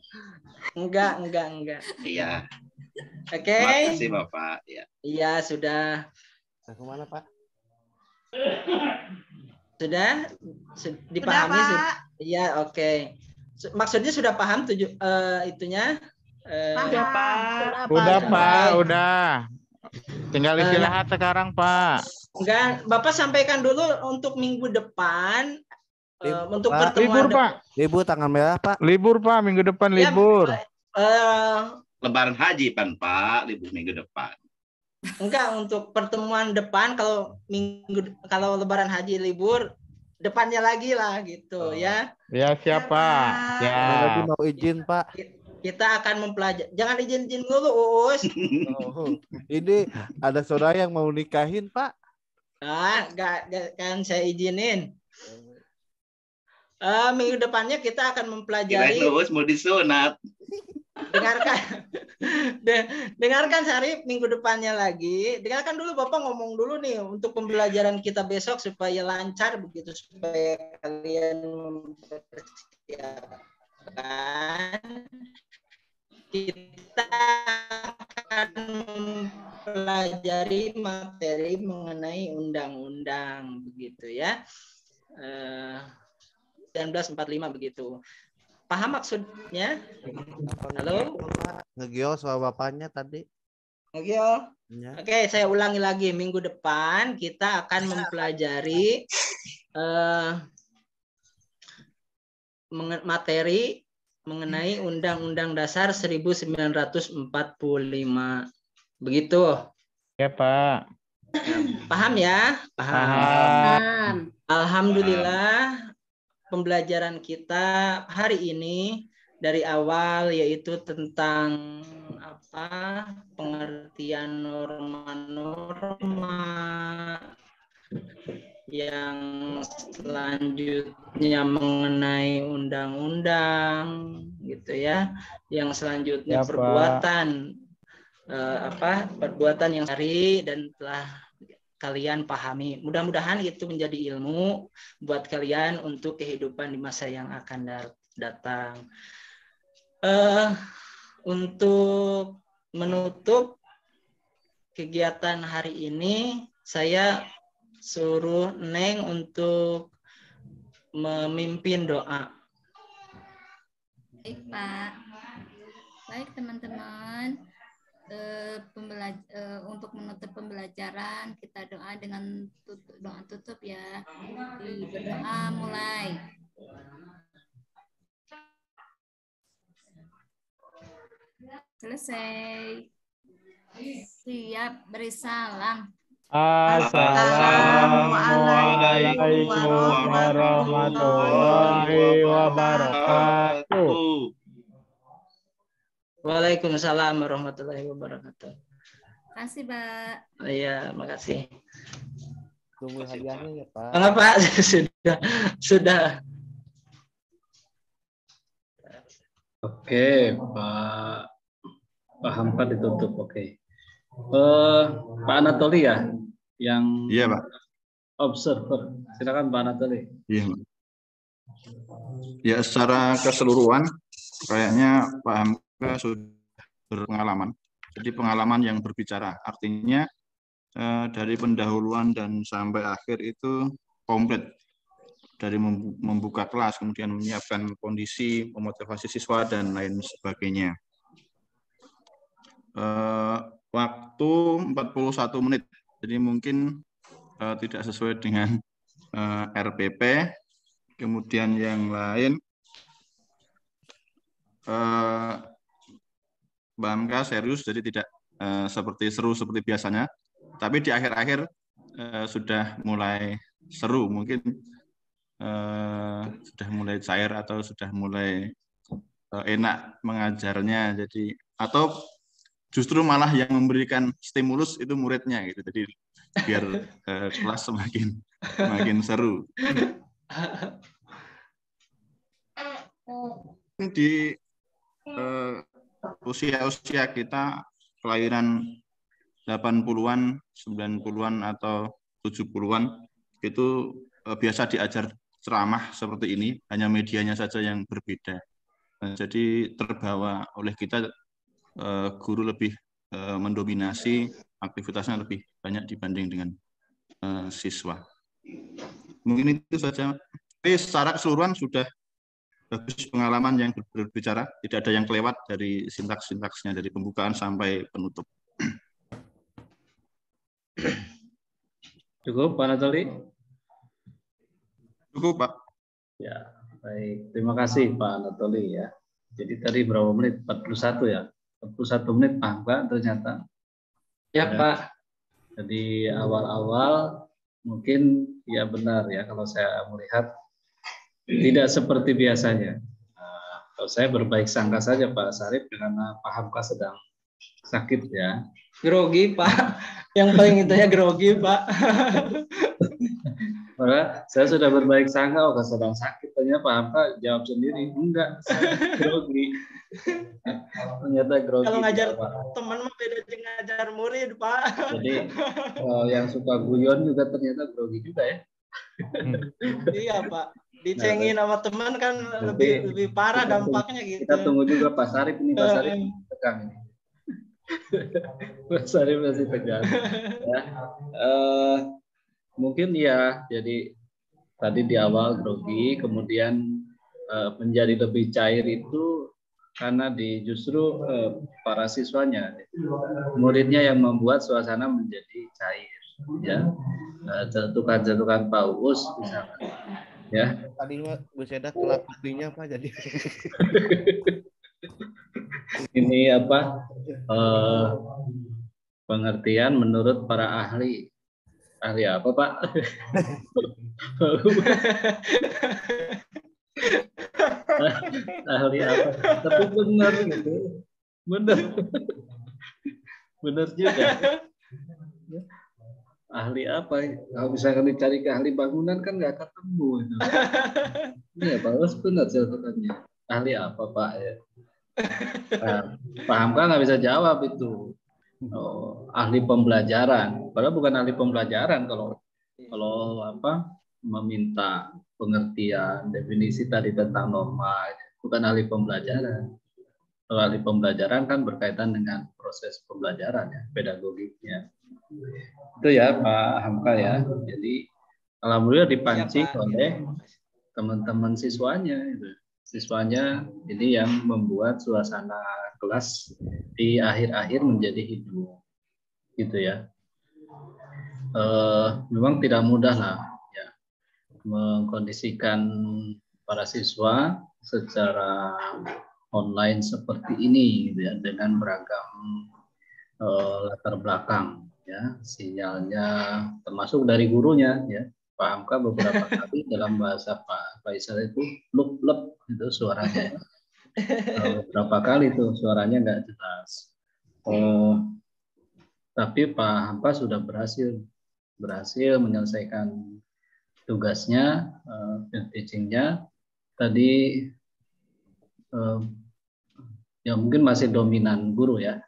Iya. Oke. Terima kasih Bapak. Ya. Iya, sudah. Kemana Pak? Sudah dipahami? Iya, oke. Maksudnya sudah paham itunya? Udah Pak, udah. Tinggal istirahat sekarang Pak. Enggak, Bapak sampaikan dulu untuk minggu depan. Untuk pertemuan libur Pak. Libur tanggal merah Pak. Libur Pak, minggu depan libur. Lebaran haji Pak, libur minggu depan. Enggak, untuk pertemuan depan kalau Lebaran haji libur, depannya lagi lah gitu ya. Ya siapa? Ya. Lagi mau izin Pak. Kita akan mempelajari. Jangan izin dulu Uus. Ini ada saudara yang mau nikahin Pak. Enggak kan saya izinin. Minggu depannya kita akan mempelajari. Kirain Uus mau disunat. Dengarkan Sarip minggu depannya lagi. Dengarkan dulu Bapak ngomong dulu nih untuk pembelajaran kita besok supaya lancar begitu, supaya kalian mempersiapkan. Kita akan mempelajari materi mengenai undang-undang begitu ya. 1945 begitu. Paham maksudnya? Halo? Ngegio soal bapaknya tadi. Ngegio? Ya. Oke, saya ulangi lagi. Minggu depan kita akan mempelajari materi mengenai Undang-Undang Dasar 1945. Begitu. Ya, Pak. Paham ya? Paham. Alhamdulillah pembelajaran kita hari ini dari awal yaitu tentang pengertian norma-norma, yang selanjutnya mengenai undang-undang gitu ya, yang selanjutnya perbuatan perbuatan yang hari dan telah kalian pahami. Mudah-mudahan itu menjadi ilmu buat kalian untuk kehidupan di masa yang akan datang. Untuk menutup kegiatan hari ini, saya suruh Neng untuk memimpin doa. Baik, Pak. Baik, teman-teman. Untuk menutup pembelajaran, kita doa dengan doa tutup ya. Berdoa mulai. Selesai. Siap, beri salam. Assalamualaikum warahmatullahi wabarakatuh. Waalaikumsalam warahmatullahi wabarakatuh. Makasih, Pak. Iya, makasih. Tunggu hadiahnya ya, Pak. Enggak, Pak. Sudah. Oke, Pak Hamka ditutup. Oke. Pak Anatoli ya, yang Iya, Pak. Observer. Silakan Pak Anatoli. Iya, Pak. Ya, secara keseluruhan kayaknya Pak Hamka sudah berpengalaman. Jadi pengalaman yang berbicara. Artinya dari pendahuluan dan sampai akhir itu komplit. Dari membuka kelas, kemudian menyiapkan kondisi, memotivasi siswa, dan lain sebagainya. Waktu 41 menit. Jadi mungkin tidak sesuai dengan RPP. Kemudian yang lain, Mbak Hamka serius, jadi tidak seperti seru seperti biasanya. Tapi di akhir-akhir sudah mulai seru, mungkin sudah mulai cair atau sudah mulai enak mengajarnya. Jadi atau justru malah yang memberikan stimulus itu muridnya gitu. Jadi biar kelas semakin seru. Di usia kita kelahiran 80-an, 90-an atau 70-an itu biasa diajar ceramah seperti ini, hanya medianya saja yang berbeda. Jadi terbawa oleh kita, guru lebih mendominasi, aktivitasnya lebih banyak dibanding dengan siswa. Mungkin itu saja. Tapi secara keseluruhan sudah bagus pengalaman yang berbicara, tidak ada yang kelewat dari sintaks-sintaksnya, dari pembukaan sampai penutup. Cukup, Pak Anatoli? Cukup, Pak. Ya, baik. Terima kasih, Pak Anatoli ya. Jadi tadi berapa menit? 41 ya? 41 menit, Pak, ternyata. Ya, Pak. Jadi awal-awal mungkin ya benar ya, kalau saya melihat tidak seperti biasanya. Kalau saya berbaik sangka saja Pak Sarip, karena Pak Hamka sedang sakit ya. Grogi Pak, yang paling intinya grogi Pak. Maka saya sudah berbaik sangka, kalau sedang sakit. Ternyata Pak Hamka jawab sendiri, enggak, saya grogi. Ternyata grogi. Kalau ngajar teman mah beda dengan ngajar murid Pak. Jadi yang suka guyon juga ternyata grogi juga ya. Iya Pak. Dicengin sama teman kan lebih parah dampaknya gitu. Kita tunggu juga Pak Sarip ini, Pak Sarip tegang ini. Mas Arif masih tegar. Ya. Mungkin ya, jadi tadi di awal grogi, kemudian menjadi lebih cair itu karena justru para siswanya, muridnya yang membuat suasana menjadi cair, ya. Jatuhkan Pak Uus misalkan, ya. Tadi Bu Seda telat kopinya Pak, jadi ini apa? Pengertian menurut para ahli. Ahli apa Pak? Ahli apa? Tapi benar gitu, benar, benar juga. Ahli apa? Kalau misalkan dicari ke ahli bangunan kan nggak ketemu itu. Iya Pak, benar catatannya. Ahli apa Pak? Ya. Nah, paham kan nggak bisa jawab itu. Ahli pembelajaran. Padahal bukan ahli pembelajaran kalau apa meminta pengertian definisi tadi tentang norma, bukan ahli pembelajaran. Kalau ahli pembelajaran kan berkaitan dengan proses pembelajaran ya, pedagogiknya. Itu ya Pak Hamka ya. Jadi alhamdulillah dipancing oleh teman-teman siswanya itu. Siswanya ini yang membuat suasana kelas di akhir-akhir menjadi hidup gitu ya. Memang tidak mudah lah ya mengkondisikan para siswa secara online seperti ini gitu ya, dengan beragam latar belakang ya, sinyalnya termasuk dari gurunya ya. Pak Hamka beberapa kali dalam bahasa Pak Faisal itu lep itu suaranya. Beberapa kali itu suaranya nggak jelas. Tapi Pak Hamka sudah berhasil menyelesaikan tugasnya, teachingnya. Tadi ya mungkin masih dominan guru ya,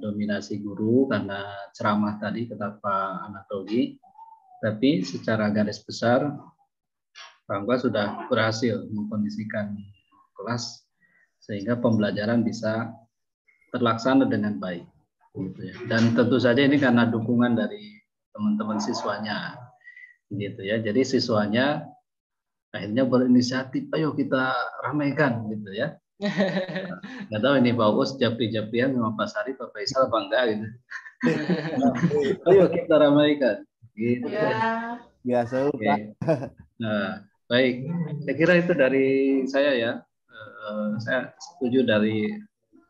dominasi guru karena ceramah tadi kata Pak Anatoli. Tapi secara garis besar Pak Hamka sudah berhasil mengkondisikan kelas sehingga pembelajaran bisa terlaksana dengan baik gitu ya. Dan tentu saja ini karena dukungan dari teman-teman siswanya gitu ya. Jadi siswanya akhirnya berinisiatif, ayo kita ramaikan gitu ya. Nggak tahu ini Pak Uus japri-japrian sama Pak Sari, Pak Faisal apa enggak gitu. Ayo kita ramaikan gitu. Ya. Biasa Pak. Nah, baik. Saya kira itu dari saya ya. Saya setuju dari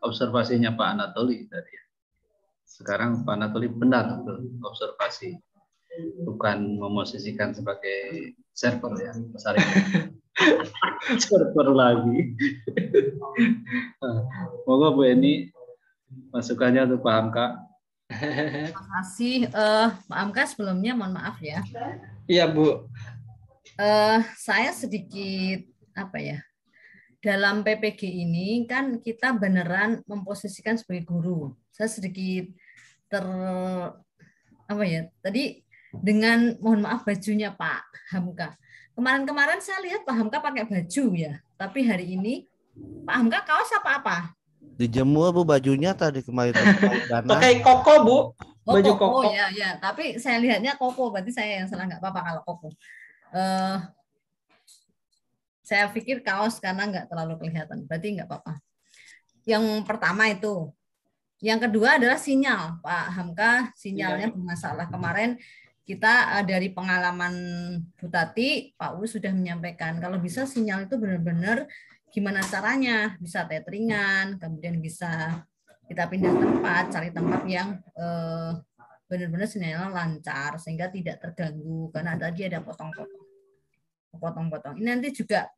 observasinya Pak Anatoli tadi. Sekarang Pak Anatoli benar observasi, bukan memosisikan sebagai server ya, Mas Arif. Server lagi. Moga Bu Eni masukannya untuk Pak Hamka. Terima kasih Pak Hamka, sebelumnya mohon maaf ya. Iya Bu. Saya sedikit apa ya, dalam PPG ini kan kita beneran memposisikan sebagai guru. Saya sedikit apa ya, tadi dengan mohon maaf bajunya Pak Hamka. Kemarin-kemarin saya lihat Pak Hamka pakai baju ya, tapi hari ini Pak Hamka kaos apa-apa? Dijemur Bu bajunya tadi kemarin. Pakai koko Bu. Baju koko. Oh ya, tapi saya lihatnya koko, berarti saya yang salah, nggak apa-apa kalau koko. Saya pikir kaos karena nggak terlalu kelihatan, berarti nggak apa-apa. Yang pertama itu. Yang kedua adalah sinyal, Pak Hamka, sinyalnya bermasalah. Kemarin kita dari pengalaman Bu Tati, Pak Uus sudah menyampaikan, kalau bisa sinyal itu benar-benar gimana caranya, bisa tetheringan, kemudian bisa kita pindah tempat, cari tempat yang benar-benar sinyalnya lancar, sehingga tidak terganggu, karena tadi ada potong-potong. Ini nanti juga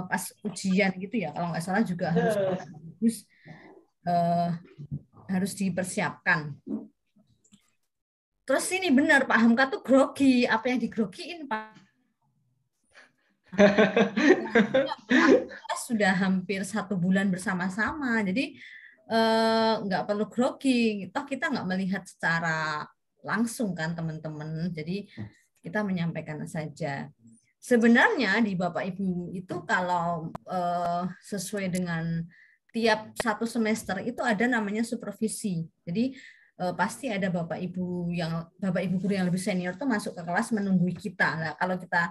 pas ujian gitu ya, kalau nggak salah juga harus dipersiapkan. Terus ini benar Pak Hamka tuh grogi, apa yang digrogiin Pak? Sudah hampir 1 bulan bersama-sama, jadi nggak perlu grogi. Toh kita nggak melihat secara langsung kan teman-teman, jadi kita menyampaikan saja. Sebenarnya di Bapak Ibu itu kalau sesuai dengan tiap satu semester itu ada namanya supervisi. Jadi pasti ada bapak ibu guru yang lebih senior tuh masuk ke kelas menunggui kita. Nah, kalau kita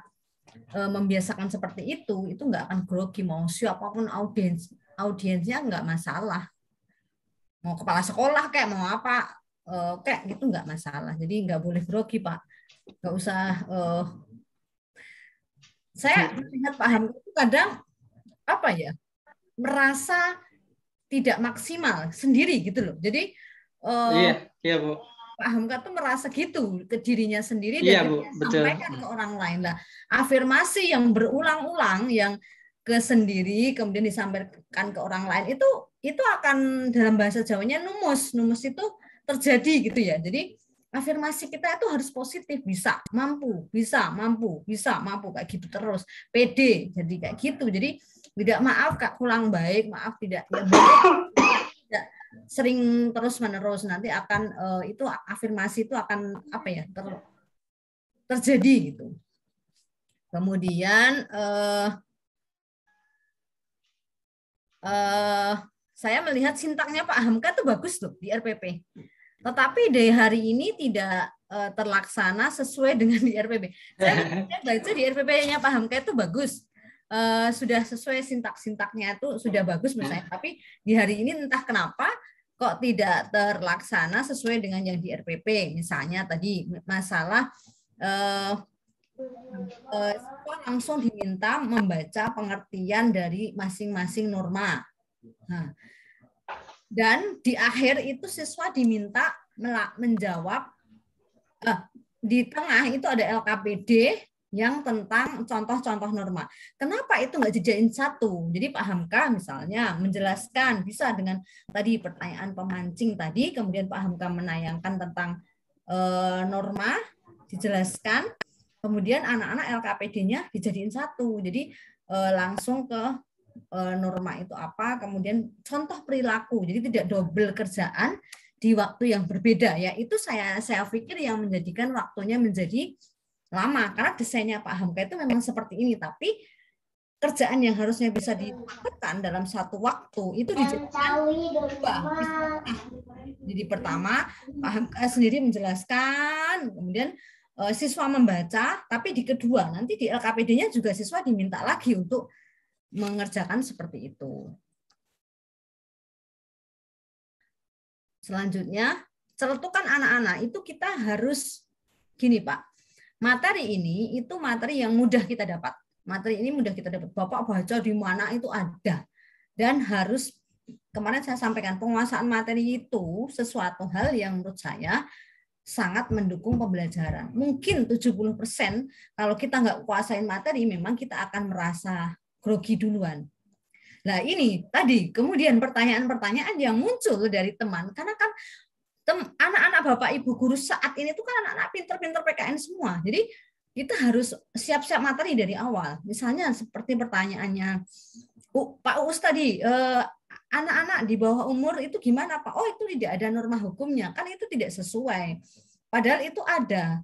membiasakan seperti itu nggak akan grogi, mau siapapun audiensnya nggak masalah. Mau kepala sekolah kayak mau apa kayak gitu nggak masalah. Jadi nggak boleh grogi, Pak. Nggak usah. Saya lihat Pak Hamka itu kadang apa ya, merasa tidak maksimal sendiri gitu loh. Jadi iya Bu. Pak Hamka tuh merasa gitu ke dirinya sendiri Iya, dan Bu, betul. sampaikan ke orang lain. Nah, afirmasi yang berulang-ulang yang ke sendiri kemudian disampaikan ke orang lain itu akan dalam bahasa Jawanya numus. Numus itu terjadi gitu ya. Jadi afirmasi kita itu harus positif, bisa, mampu, kayak gitu terus. Pede, jadi kayak gitu. Jadi tidak maaf Kak kurang baik, maaf tidak ya tidak sering terus-menerus, nanti akan itu afirmasi itu akan apa ya terjadi gitu. Kemudian saya melihat sintaknya Pak Hamka tuh bagus tuh di RPP. Tetapi dari hari ini tidak terlaksana sesuai dengan di RPP. Saya baca di RPP-nya Pak Hamka itu bagus. Sudah sesuai sintak-sintaknya itu sudah bagus menurut saya. Tapi di hari ini entah kenapa kok tidak terlaksana sesuai dengan yang di RPP. Misalnya tadi masalah langsung diminta membaca pengertian dari masing-masing norma. Nah, dan di akhir itu siswa diminta menjawab, di tengah itu ada LKPD yang tentang contoh-contoh norma. Kenapa itu nggak dijadiin satu? Jadi Pak Hamka misalnya menjelaskan, bisa dengan tadi pertanyaan pemancing tadi, kemudian Pak Hamka menayangkan tentang norma, dijelaskan, kemudian anak-anak LKPD-nya dijadiin satu. Jadi langsung ke norma itu apa, kemudian contoh perilaku. Jadi tidak double kerjaan di waktu yang berbeda. Ya itu saya pikir yang menjadikan waktunya menjadi lama, karena desainnya Pak Hamka itu memang seperti ini, tapi kerjaan yang harusnya bisa dilakukan dalam satu waktu itu dijadikan dua. Jadi pertama Pak Hamka sendiri menjelaskan, kemudian siswa membaca, tapi di kedua nanti di LKPD-nya juga siswa diminta lagi untuk mengerjakan seperti itu. Selanjutnya, celetukan anak-anak itu kita harus gini Pak. Materi ini itu materi yang mudah kita dapat. Materi ini mudah kita dapat. Bapak baca di mana itu ada. Dan harus, kemarin saya sampaikan, penguasaan materi itu sesuatu hal yang menurut saya sangat mendukung pembelajaran. Mungkin 70% kalau kita nggak kuasain materi, memang kita akan merasa grogi duluan. Nah ini tadi, kemudian pertanyaan-pertanyaan yang muncul dari teman, karena kan anak-anak Bapak Ibu guru saat ini tuh kan anak-anak pinter-pinter PKN semua. Jadi kita harus siap-siap materi dari awal. Misalnya seperti pertanyaannya Pak Uus tadi, anak-anak di bawah umur itu gimana Pak? Oh itu tidak ada norma hukumnya, kan itu tidak sesuai. Padahal itu ada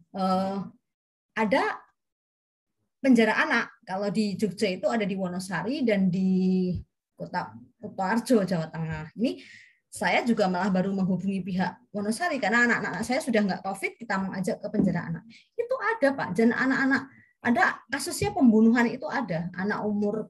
penjara anak. Kalau di Jogja itu ada di Wonosari dan di Kota Kutoarjo, Jawa Tengah. Ini saya juga malah baru menghubungi pihak Wonosari karena anak-anak saya sudah nggak COVID, kita mau ajak ke penjara anak. Itu ada Pak, dan anak-anak ada kasusnya pembunuhan itu ada, anak umur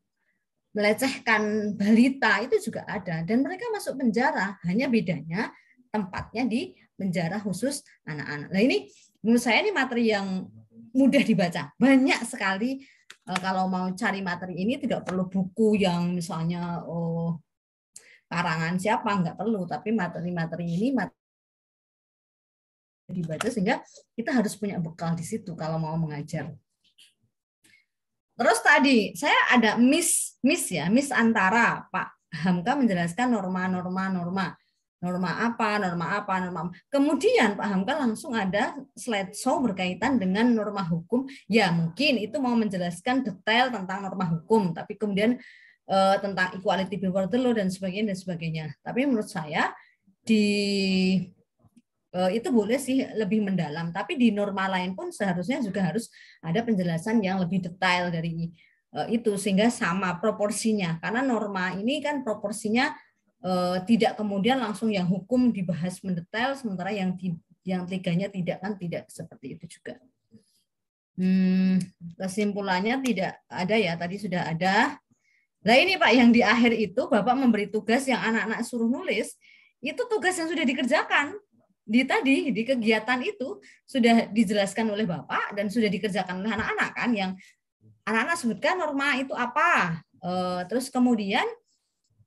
melecehkan balita itu juga ada, dan mereka masuk penjara, hanya bedanya tempatnya di penjara khusus anak-anak. Nah ini menurut saya ini materi yang mudah dibaca, banyak sekali. Kalau mau cari materi ini tidak perlu buku yang misalnya karangan siapa, nggak perlu, tapi materi-materi ini dibaca sehingga kita harus punya bekal di situ kalau mau mengajar. Terus tadi saya ada miss antara Pak Hamka menjelaskan norma. Kemudian Pak Hamka langsung ada slideshow berkaitan dengan norma hukum. Ya mungkin itu mau menjelaskan detail tentang norma hukum, tapi kemudian tentang equality before the law dan sebagainya. Tapi menurut saya itu boleh sih lebih mendalam, tapi di norma lain pun seharusnya juga harus ada penjelasan yang lebih detail dari itu sehingga sama proporsinya. Karena norma ini kan proporsinya tidak kemudian langsung yang hukum dibahas mendetail, sementara yang tiganya tidak, kan tidak seperti itu juga. Kesimpulannya tidak ada ya, tadi sudah ada. Nah ini Pak, yang di akhir itu Bapak memberi tugas yang anak-anak suruh nulis, itu tugas yang sudah dikerjakan. Di kegiatan itu sudah dijelaskan oleh Bapak dan sudah dikerjakan oleh anak-anak kan, yang anak-anak sebutkan norma itu apa. Terus kemudian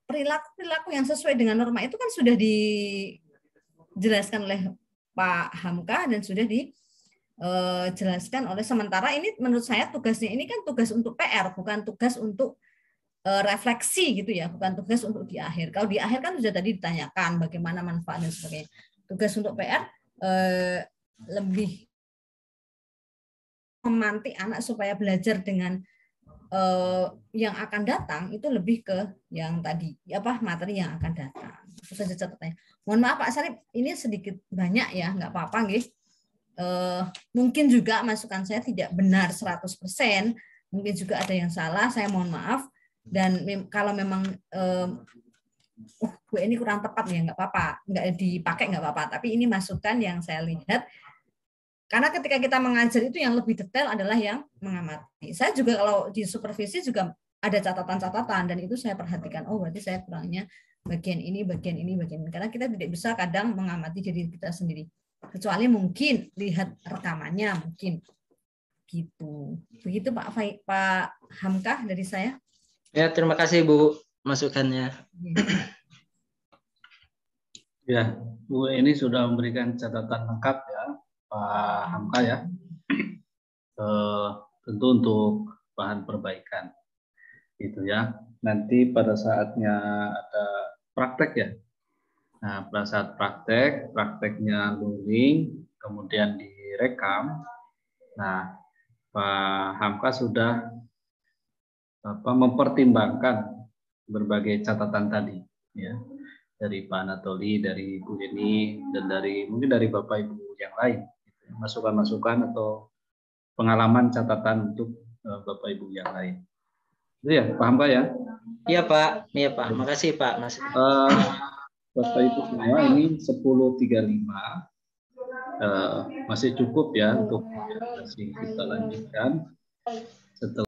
perilaku yang sesuai dengan norma itu kan sudah dijelaskan oleh Pak Hamka dan sudah dijelaskan oleh, sementara ini menurut saya tugasnya ini kan tugas untuk PR, bukan tugas untuk refleksi gitu ya, bukan tugas untuk di akhir. Kalau di akhir kan sudah tadi ditanyakan bagaimana manfaat dan sebagainya. Tugas untuk PR lebih memantik anak supaya belajar dengan yang akan datang, itu lebih ke yang tadi materi yang akan datang. Itu saja catatannya. Mohon maaf Pak Sarip, ini sedikit banyak ya, nggak apa-apa nggih. Mungkin juga masukan saya tidak benar 100%, mungkin juga ada yang salah, saya mohon maaf. Dan kalau memang Bu ini kurang tepat ya, nggak apa-apa, nggak dipakai nggak apa-apa. Tapi ini masukan yang saya lihat, karena ketika kita mengajar itu yang lebih detail adalah yang mengamati. Saya juga kalau di supervisi juga ada catatan-catatan dan itu saya perhatikan. Oh berarti saya kurangnya bagian ini, bagian ini, bagian ini. Karena kita tidak bisa kadang mengamati diri kita sendiri. Kecuali mungkin lihat rekamannya mungkin gitu. Begitu Pak Hamka dari saya. Ya, terima kasih Bu masukannya. Ya, Bu ini sudah memberikan catatan lengkap ya, Pak Hamka ya. Tentu untuk bahan perbaikan. Gitu ya. Nanti pada saatnya ada praktek ya. Nah, pada saat prakteknya luring, kemudian direkam. Nah, Pak Hamka sudah mempertimbangkan berbagai catatan tadi ya, dari Pak Anatoli, dari Bu Yeni, dan mungkin dari Bapak Ibu yang lain, masukan-masukan atau pengalaman catatan untuk Bapak Ibu yang lain. Itu ya, paham Pak ya? Iya Pak, makasih Pak. Bapak Ibu semua, ini 10.35 masih cukup ya untuk kita lanjutkan setelah